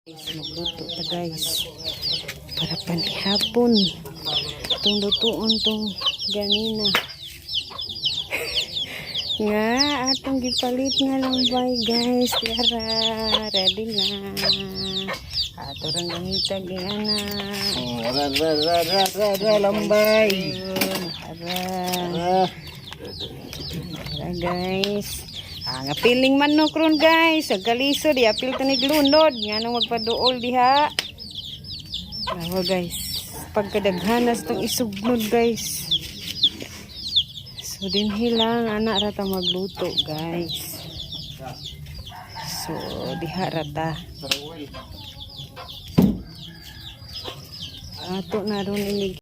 Magluto ta guys para panihapon itong lutuon tong ganina nga atong gipalit nga lambay guys. Tara, ready na ato rang gangitag ana lambay ara guys. Nga piling manok ron guys. Sa galiso di apil tanig lunod nga nang magpaduol diha. Bravo guys. Pagkadaghanas tong isugnod guys. So din hilang anak rata magluto guys. So diha rata. Ato na ron ini